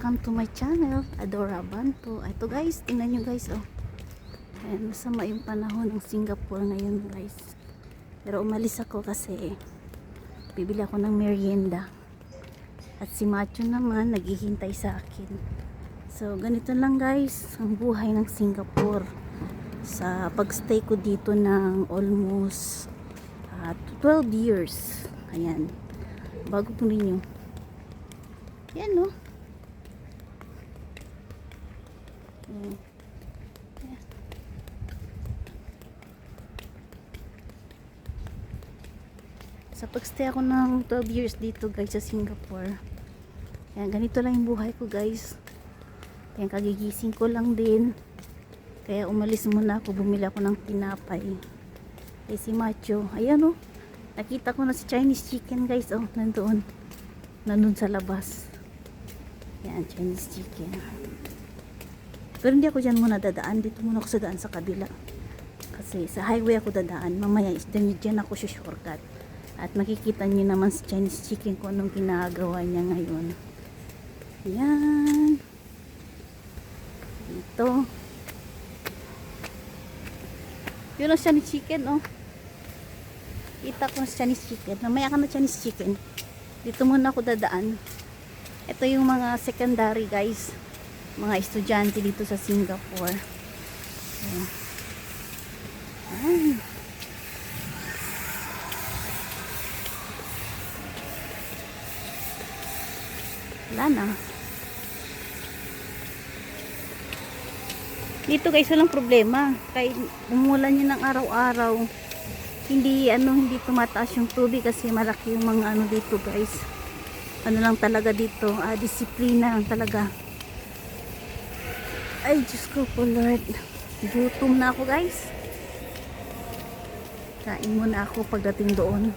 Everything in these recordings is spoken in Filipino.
welcome to my channel, Adora Banto. Ito guys, tingnan nyo guys, oh. Ayan, masama yung panahon ng Singapore ngayon guys. Pero umalis ako kasi bibili ako ng merienda. At si Macho naman naghihintay sa akin. So ganito lang guys ang buhay ng Singapore. Sa pagstay ko dito ng almost 12 years. Ayan, bago po ninyo. Yan no. Sa pagstay ako ng 12 years dito guys sa Singapore. Yan, ganito lang yung buhay ko guys. Yan, kagigising ko lang din. Kaya umalis muna ako, bumili ako ng tinapay. Eh si Macho, ayan oh. Nakita ko na si Chinese chicken guys, oh, nandoon. Nandun sa labas. Yan, Chinese chicken. Pero hindi ako dyan muna dadaan. Dito muna ako sa daan sa kabila. Kasi sa highway ako dadaan. Mamaya dyan ako shortcut. At makikita nyo naman si Chinese chicken kung anong ginagawa niya ngayon. Yan. Dito. Yun ang Chinese chicken, oh. Kita ko na Chinese chicken. Mamaya ka na Chinese chicken. Dito muna ako dadaan. Ito yung mga secondary guys. Mga estudyante dito sa Singapore. Ay. Wala na. Dito guys walang problema. Kahit umulan yun ng araw-araw. Hindi tumataas yung tubig kasi malaki yung mga dito guys. Ano lang talaga dito, disiplina lang talaga. Ay Diyos ko po Lord, gutom na ako guys. Kain muna ako pagdating doon.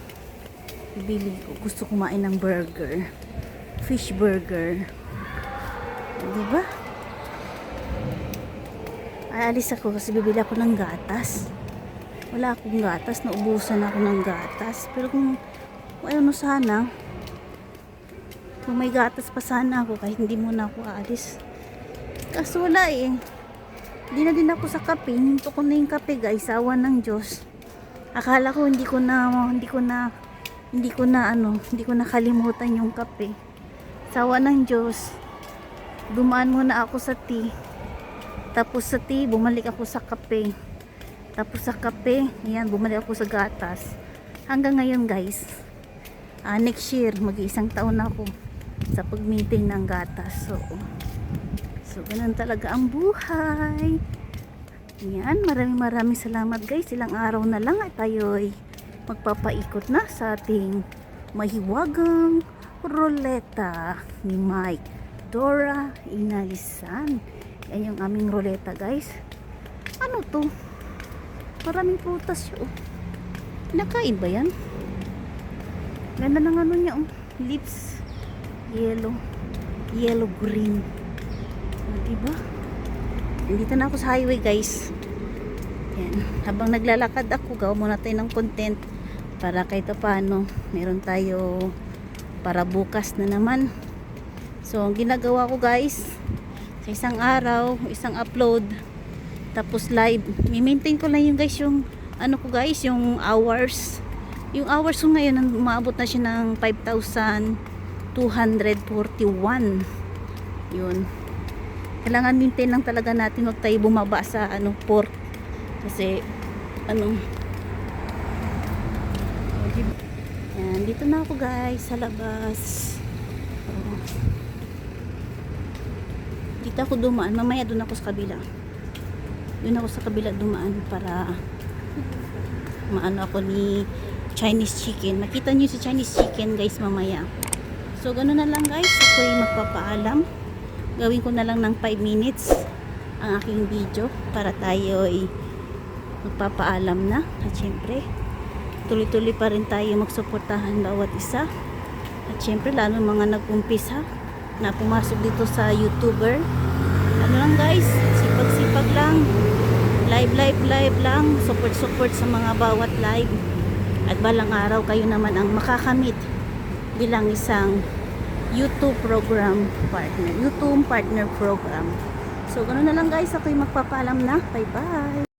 Bibili ko, gusto kumain ng burger, fish burger, diba? Ay alis ako kasi bibili ako ng gatas. Wala akong gatas, naubusan ako ng gatas. Pero kung sana, kung may gatas pa sana ako, kahit hindi muna ako aalis. Kaso wala eh. Hindi na din ako sa kape. Hinto ko na yung kape guys. Awa ng Diyos. Akala ko hindi ko na kalimutan yung kape. Sawa ng Diyos. Dumaan muna ako sa tea. Tapos sa tea, bumalik ako sa kape. Tapos sa kape, ayan, bumalik ako sa gatas. Hanggang ngayon guys, next year, mag-iisang taon na ako sa pag-maintain ng gatas. So ganun talaga ang buhay. Ayan, maraming salamat guys. Ilang araw na lang at tayo'y magpapaikot na sa ating mahiwagang roleta ni Mike Dora Inalisan. Yan yung aming roleta guys. Ano to? Maraming prutas yun. Nakain ba yan? Ganda ng niya oh. Lips. Yellow green. Diba? Dito na ako sa highway guys. Yan. Habang naglalakad ako, gawa muna tayo ng content para kahit paano meron tayo para bukas na naman. So ang ginagawa ko guys, sa isang araw, isang upload, tapos live, i-maintain ko lang yung guys yung ko guys, yung hours. Yung hours ko ngayon umaabot na siya ng 5,241. Yun. Kailangan maintain lang talaga natin, wag tayo bumaba sa port. Kasi yan, dito na ako guys sa labas. Dito ako dumaan, mamaya doon ako sa kabila. Doon ako sa kabila dumaan para maano ako ni Chinese chicken. Makita nyo si Chinese chicken guys mamaya. So ganoon na lang guys, ako'y magpapaalam. Gawin ko na lang ng 5 minutes ang aking video para tayo'y magpapaalam na. At syempre tuloy-tuloy pa rin tayo magsuportahan bawat isa. At syempre lalo mga nag-umpisa na pumasok dito sa YouTuber. Ano lang guys, sipag-sipag lang, live lang, support sa mga bawat live, at balang araw kayo naman ang makakamit bilang isang YouTube program partner. YouTube partner program. So, ganoon na lang guys. Ako'y magpapaalam na. Bye-bye.